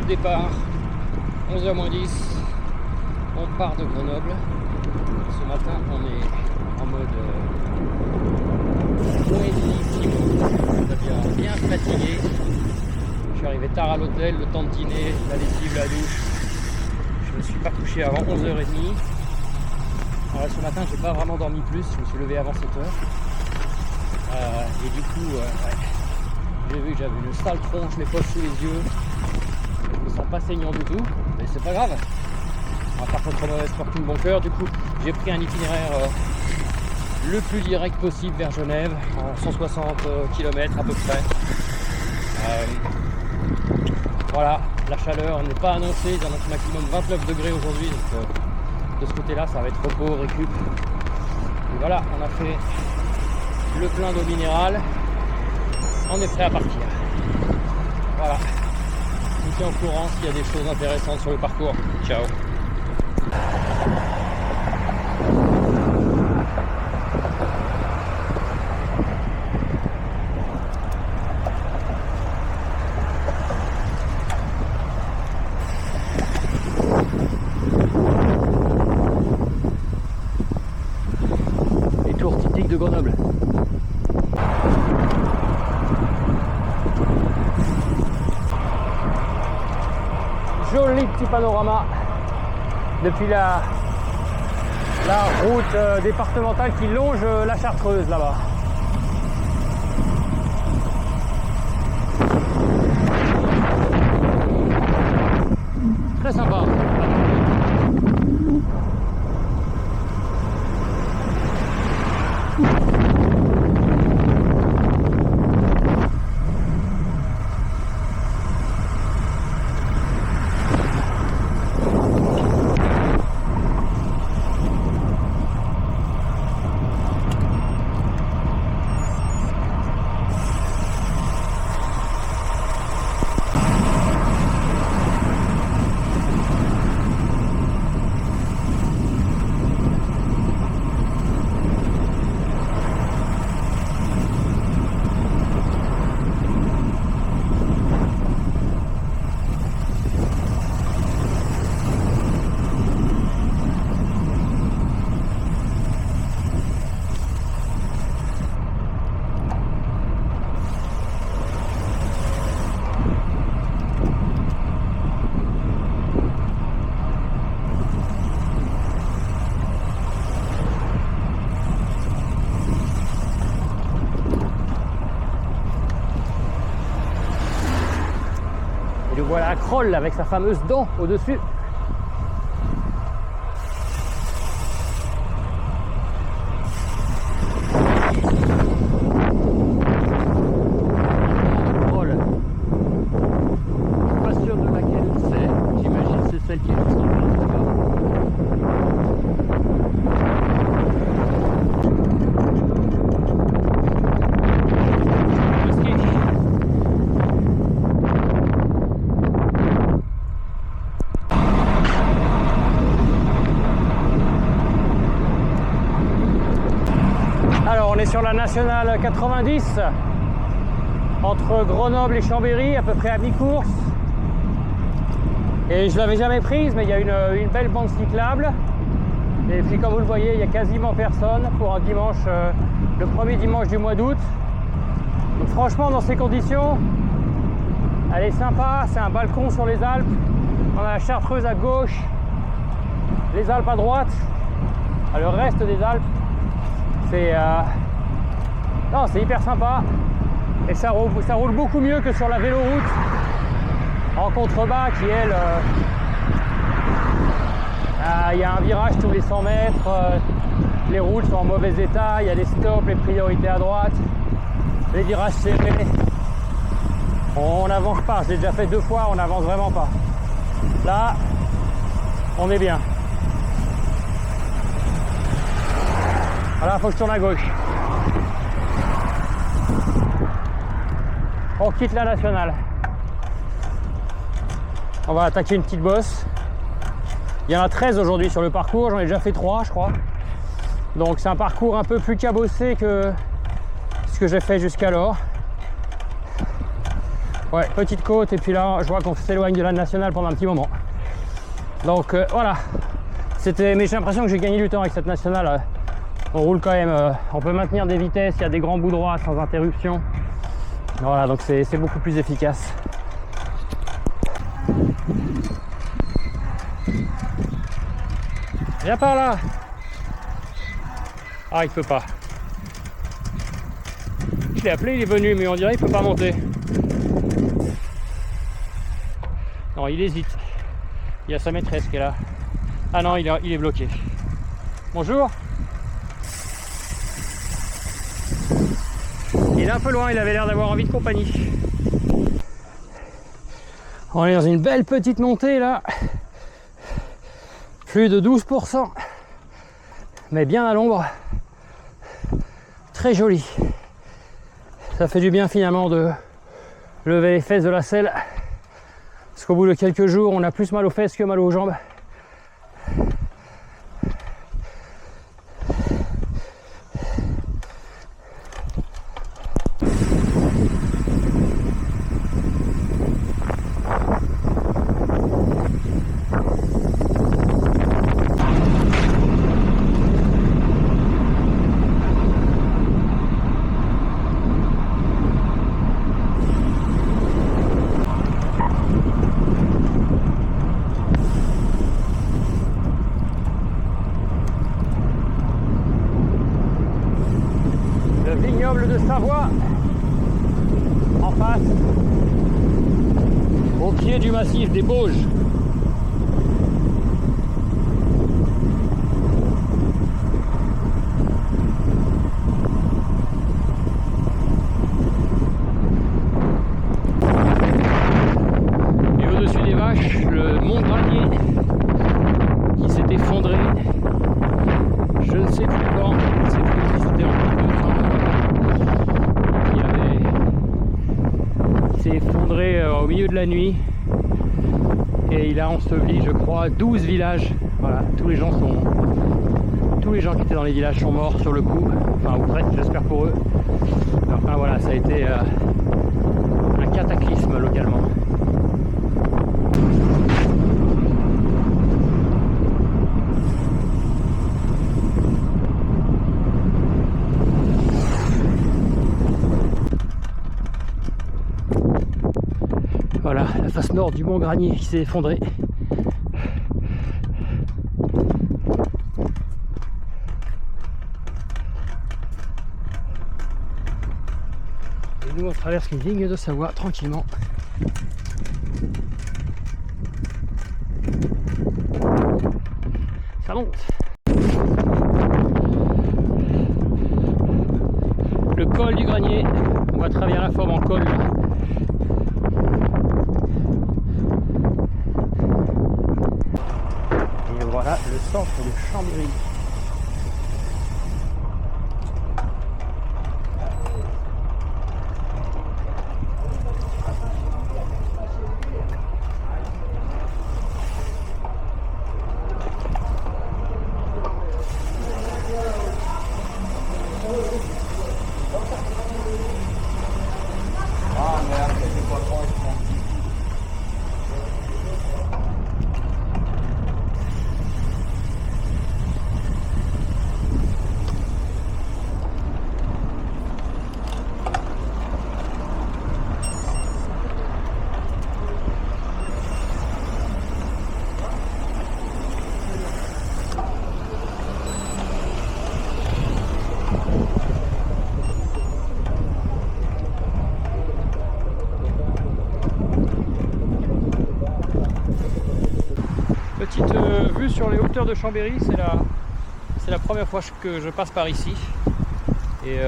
départ, 11h moins 10, on part de Grenoble. Ce matin, on est en mode moins et demi, 6 mois, c'est-à-dire bien fatigué. Je suis arrivé tard à l'hôtel, le temps de dîner, la lessive, la douche. Je ne me suis pas couché avant 11h30. Alors ce matin, j'ai pas vraiment dormi plus, je me suis levé avant 7h. Et du coup, j'ai vu que j'avais une sale tronche, les poches sous les yeux. Je me sens pas saignant du tout, mais c'est pas grave. On va faire contre mauvaise fortune bon cœur. Du coup, j'ai pris un itinéraire le plus direct possible vers Genève, en 160 km à peu près. Voilà, la chaleur n'est pas annoncée, il y en a maximum 29 degrés aujourd'hui, donc de ce côté-là, ça va être repos, récup. Et voilà, on a fait le plein d'eau minérale, on est prêt à partir. Voilà, je vous tiens au courant s'il y a des choses intéressantes sur le parcours. Ciao. De Grenoble. Joli petit panorama depuis la route départementale qui longe la Chartreuse là-bas. Très sympa. Et voilà un Kroll avec sa fameuse dent au-dessus. Kroll. Pas sûr de laquelle c'est. J'imagine que c'est celle qui est juste en face. On est sur la nationale 90 entre Grenoble et Chambéry, à peu près à mi-course. Et je l'avais jamais prise, mais il y a une belle bande cyclable. Et puis comme vous le voyez, il y a quasiment personne pour un dimanche, le premier dimanche du mois d'août. Donc franchement, dans ces conditions, elle est sympa. C'est un balcon sur les Alpes. On a la Chartreuse à gauche, les Alpes à droite, le reste des Alpes. C'est hyper sympa et ça roule beaucoup mieux que sur la véloroute en contrebas qui elle il y a un virage tous les 100 mètres, les routes sont en mauvais état, il y a des stops, les priorités à droite, les virages serrés, on n'avance pas. Je l'ai déjà fait 2 fois, on n'avance vraiment pas. Là on est bien. Voilà, faut que je tourne à gauche. On quitte la nationale. On va attaquer une petite bosse. Il y en a 13 aujourd'hui sur le parcours, j'en ai déjà fait 3 je crois. Donc c'est un parcours un peu plus cabossé que ce que j'ai fait jusqu'alors. Ouais, petite côte, et puis là, je vois qu'on s'éloigne de la nationale pendant un petit moment. Donc voilà. Mais j'ai l'impression que j'ai gagné du temps avec cette nationale. On roule quand même, on peut maintenir des vitesses, il y a des grands bouts droits sans interruption. Voilà, donc c'est beaucoup plus efficace. Viens par là. Ah, il peut pas. Je l'ai appelé, il est venu, mais on dirait qu'il peut pas monter. Non, il hésite. Il y a sa maîtresse qui est là. Ah non, il est bloqué. Bonjour. Il est un peu loin, il avait l'air d'avoir envie de compagnie. On est dans une belle petite montée là. Plus de 12%. Mais bien à l'ombre. Très joli. Ça fait du bien finalement de lever les fesses de la selle. Parce qu'au bout de quelques jours, on a plus mal aux fesses que mal aux jambes. De Savoie en face, au pied du massif des Bauges. Et au-dessus des vaches, le mont Granier qui s'est effondré. Je ne sais plus quand, je ne sais plus si c'était en 2002. Il s'est effondré au milieu de la nuit et il a enseveli, je crois, 12 villages. Voilà, tous les gens qui étaient dans les villages sont morts sur le coup, enfin ou presque, j'espère pour eux. Enfin voilà, ça a été un cataclysme localement. Voilà, la face nord du mont Granier qui s'est effondré. Et nous on traverse une ligne de Savoie tranquillement. Ça monte. Le col du Granier, on va travailler la forme en col. Voilà le centre de Chambéry. Petite vue sur les hauteurs de Chambéry, c'est la première fois que je passe par ici. Et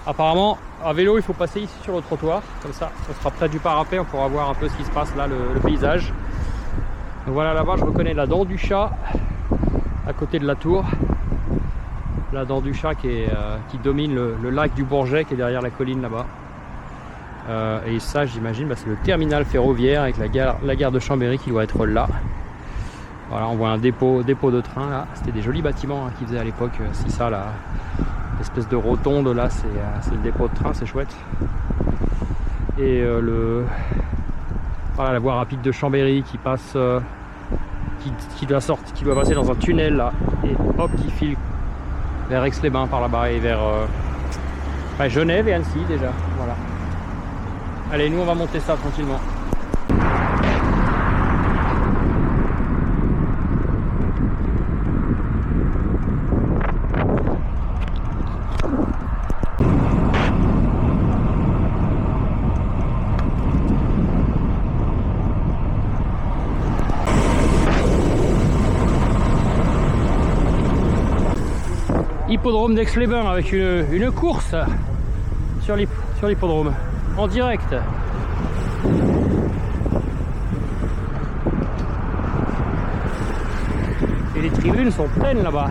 apparemment, à vélo, il faut passer ici sur le trottoir, comme ça, on sera près du parapet, on pourra voir un peu ce qui se passe là, le paysage. Donc voilà, là-bas, je reconnais la dent du chat, à côté de la tour. La dent du chat qui domine le lac du Bourget, qui est derrière la colline là-bas. Et ça, j'imagine, c'est le terminal ferroviaire avec la gare de Chambéry qui doit être là. Voilà, on voit un dépôt de train là. C'était des jolis bâtiments qu'ils faisaient à l'époque. C'est ça, l'espèce de rotonde là, c'est le dépôt de train, c'est chouette. et voilà, la voie rapide de Chambéry qui passe, qui doit passer dans un tunnel là, et hop, qui file vers Aix-les-Bains par là-bas et vers Genève et Annecy déjà. Voilà. Allez, nous on va monter ça tranquillement. Hippodrome d'Aix-les-Bains avec une course sur l'hippodrome en direct. Et les tribunes sont pleines là-bas.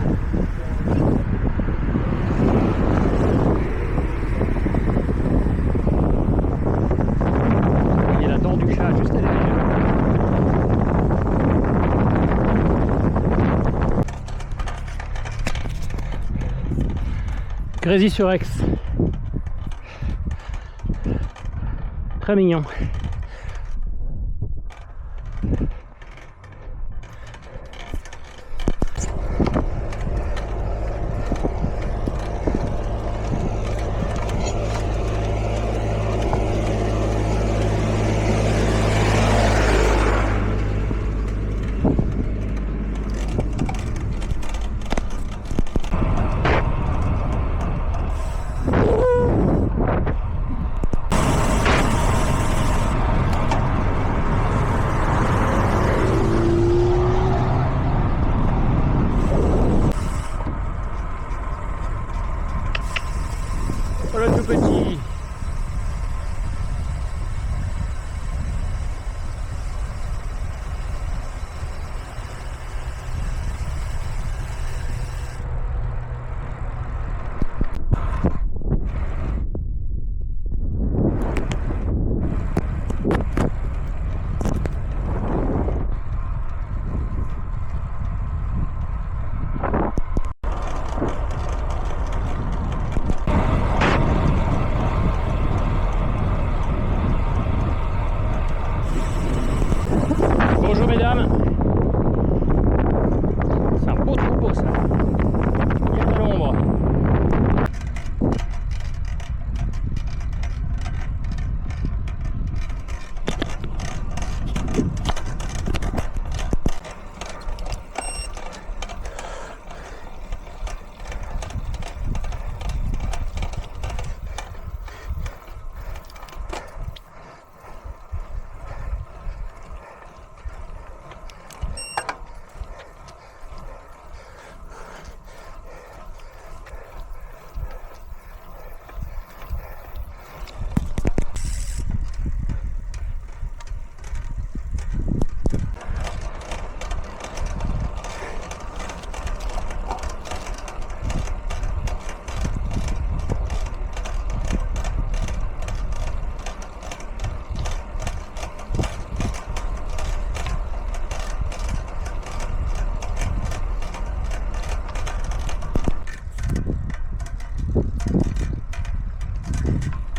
Il y a la dent du chat juste derrière. Grésy-sur-Aix. Très mignon. Voilà tout petit. Bonjour mesdames. C'est un beau troupeau ça. Il y a de l'ombre.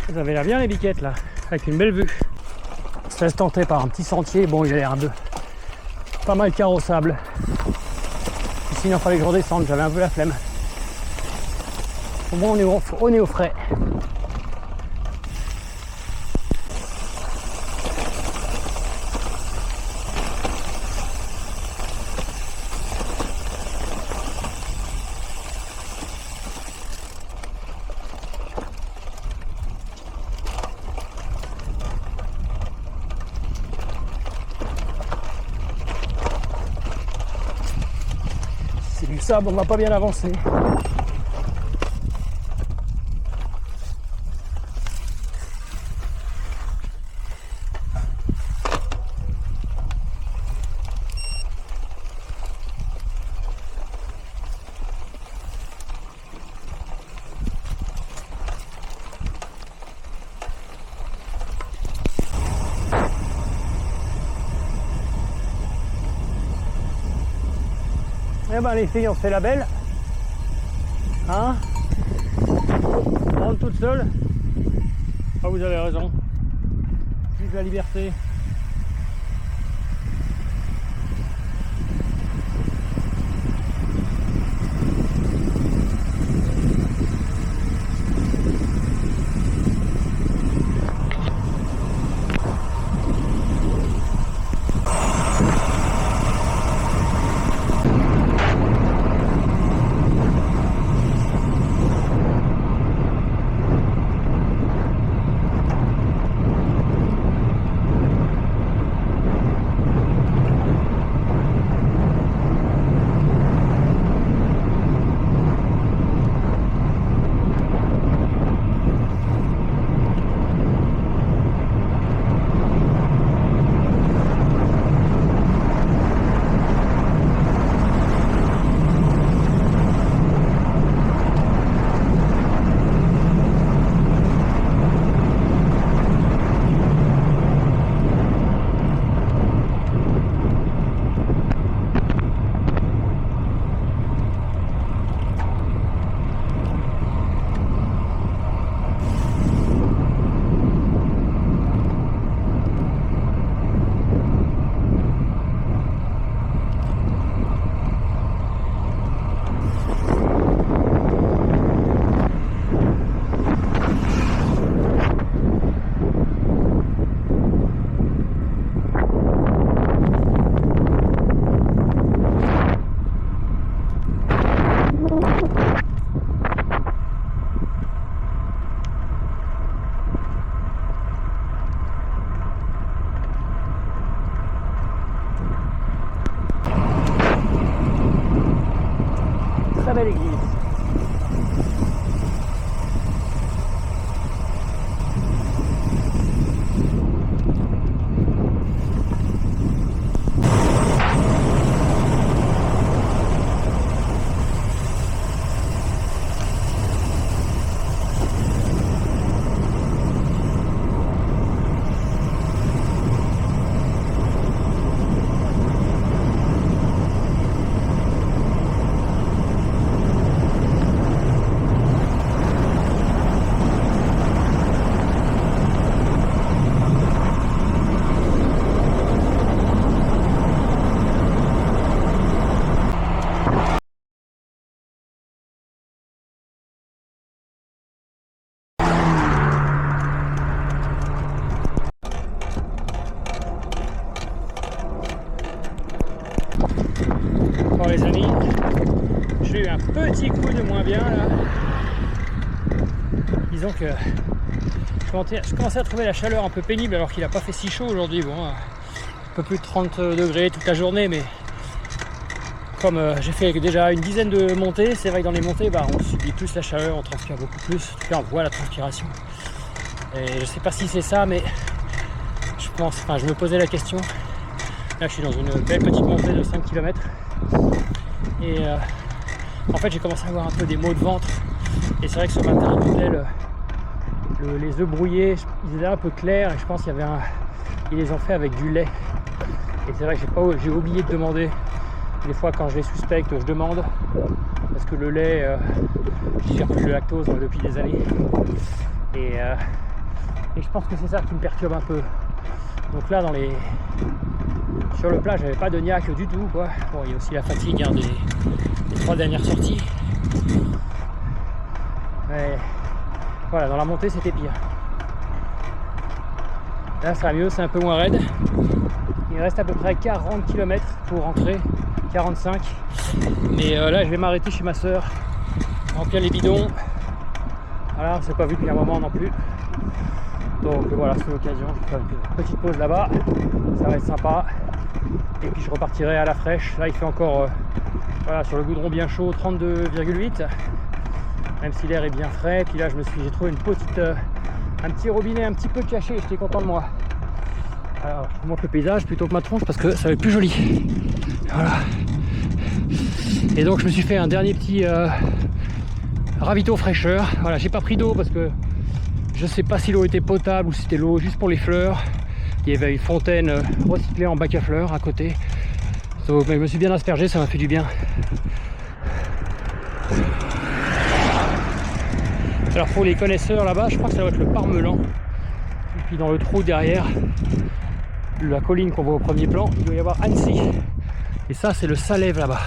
Vous avez l'air bien les biquettes là, avec une belle vue. On se laisse tenter par un petit sentier, bon il a l'air pas mal carrossable. Sinon il fallait que je redescende, j'avais un peu la flemme. Au moins on est au frais. C'est du sable, on va pas bien avancer. Eh ben les filles, on se fait la belle. Hein? On rentre toute seule. Ah, vous avez raison. vive la liberté. Très belle église. Bon les amis, j'ai eu un petit coup de moins bien là. Disons que je commençais à trouver la chaleur un peu pénible alors qu'il n'a pas fait si chaud aujourd'hui. Bon, un peu plus de 30 degrés toute la journée, mais comme j'ai fait déjà une dizaine de montées, c'est vrai que dans les montées, on subit plus la chaleur, on transpire beaucoup plus. En tout cas, on voit la transpiration. Et je sais pas si c'est ça, mais je me posais la question. Là, je suis dans une belle petite montée de 5 km. Et en fait, j'ai commencé à avoir un peu des maux de ventre. Et c'est vrai que ce matin, à l'hôtel, les œufs brouillés, ils étaient un peu clairs. Et je pense qu'ils les ont fait avec du lait. Et c'est vrai que j'ai oublié de demander. Des fois, quand je les suspecte, je demande. Parce que le lait, je gère plus le lactose depuis des années. Et je pense que c'est ça qui me perturbe un peu. Donc là, sur le plat, j'avais pas de niaque du tout, quoi. Bon, il y a aussi la fatigue des 3 dernières sorties. Mais voilà, dans la montée, c'était pire. Là, ça va mieux, c'est un peu moins raide. Il reste à peu près 40 km pour rentrer, 45. Mais là, je vais m'arrêter chez ma soeur, remplir les bidons. Voilà, on s'est pas vu depuis un moment non plus. Donc voilà, c'est l'occasion, je vais faire une petite pause là-bas, ça va être sympa. Et puis je repartirai à la fraîche. Là il fait encore, voilà, sur le goudron bien chaud, 32,8. Même si l'air est bien frais. Puis là j'ai trouvé un petit robinet un petit peu caché, j'étais content de moi. Alors je vous montre le paysage plutôt que ma tronche parce que ça va être plus joli. Voilà. Et donc je me suis fait un dernier petit ravito fraîcheur. Voilà, j'ai pas pris d'eau parce que je sais pas si l'eau était potable ou si c'était l'eau juste pour les fleurs. Il y avait une fontaine recyclée en bac à fleurs à côté. Donc je me suis bien aspergé, ça m'a fait du bien. Alors pour les connaisseurs là-bas, je crois que ça doit être le Parmelan. Puis dans le trou derrière, la colline qu'on voit au premier plan, il doit y avoir Annecy. Et ça, c'est le Salève là-bas.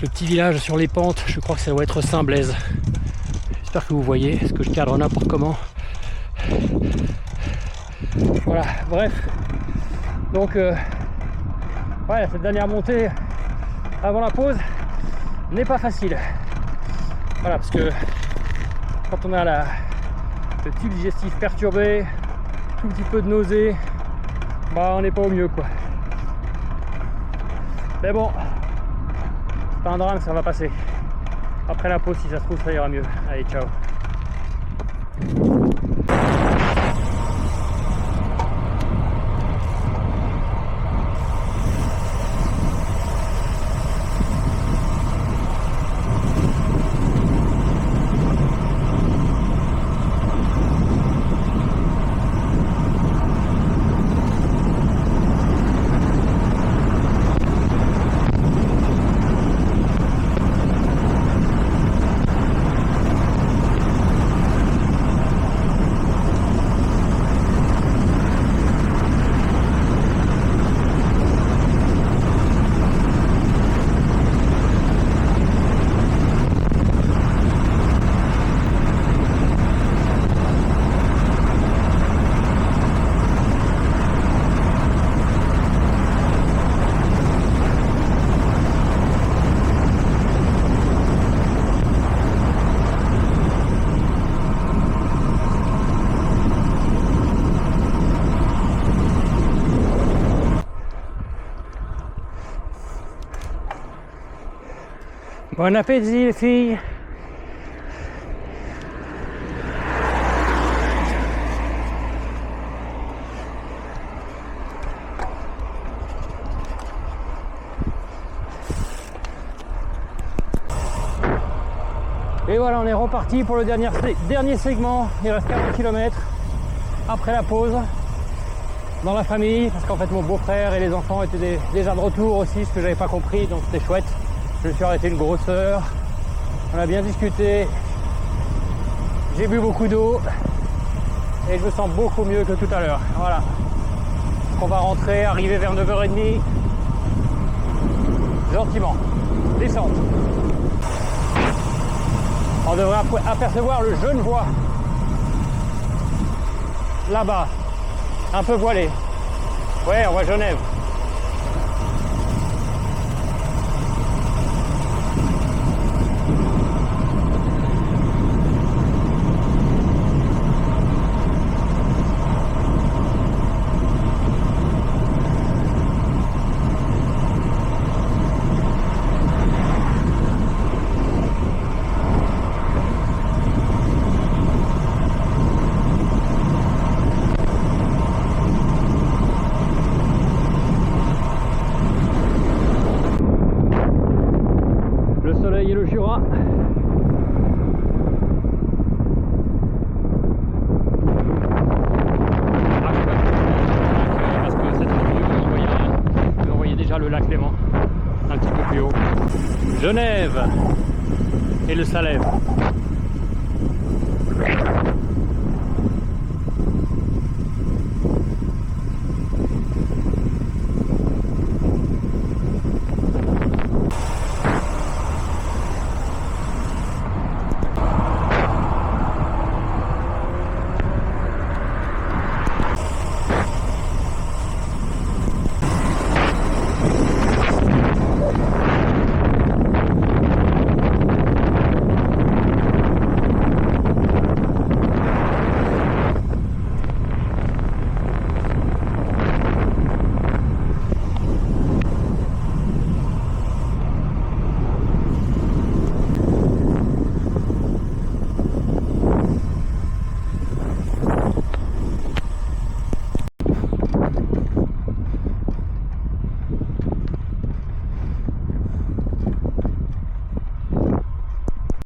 Le petit village sur les pentes, je crois que ça doit être Saint-Blaise. J'espère que vous voyez, est-ce que je cadre n'importe comment. Voilà, bref. Donc, ouais, cette dernière montée avant la pause n'est pas facile. Voilà, parce que quand on a le tube digestif perturbé, tout petit peu de nausée, bah on n'est pas au mieux quoi. Mais bon, c'est pas un drame, ça va passer. Après la pause, si ça se trouve, ça ira mieux. Allez, ciao. Bon appétit les filles. Et voilà, on est reparti pour le dernier segment. Il reste 40 km après la pause dans la famille, parce qu'en fait mon beau-frère et les enfants étaient déjà de retour aussi, ce que j'avais pas compris, donc c'était chouette. Je me suis arrêté une grosse heure, on a bien discuté, j'ai bu beaucoup d'eau et je me sens beaucoup mieux que tout à l'heure. Voilà, on va rentrer, arriver vers 9h30, gentiment, descente. On devrait apercevoir le Genevois, là-bas, un peu voilé. Ouais, on voit Genève. Et le Jura. Parce que cette vidéo, on voyait déjà le lac Léman un petit peu plus haut. Genève et le Salève.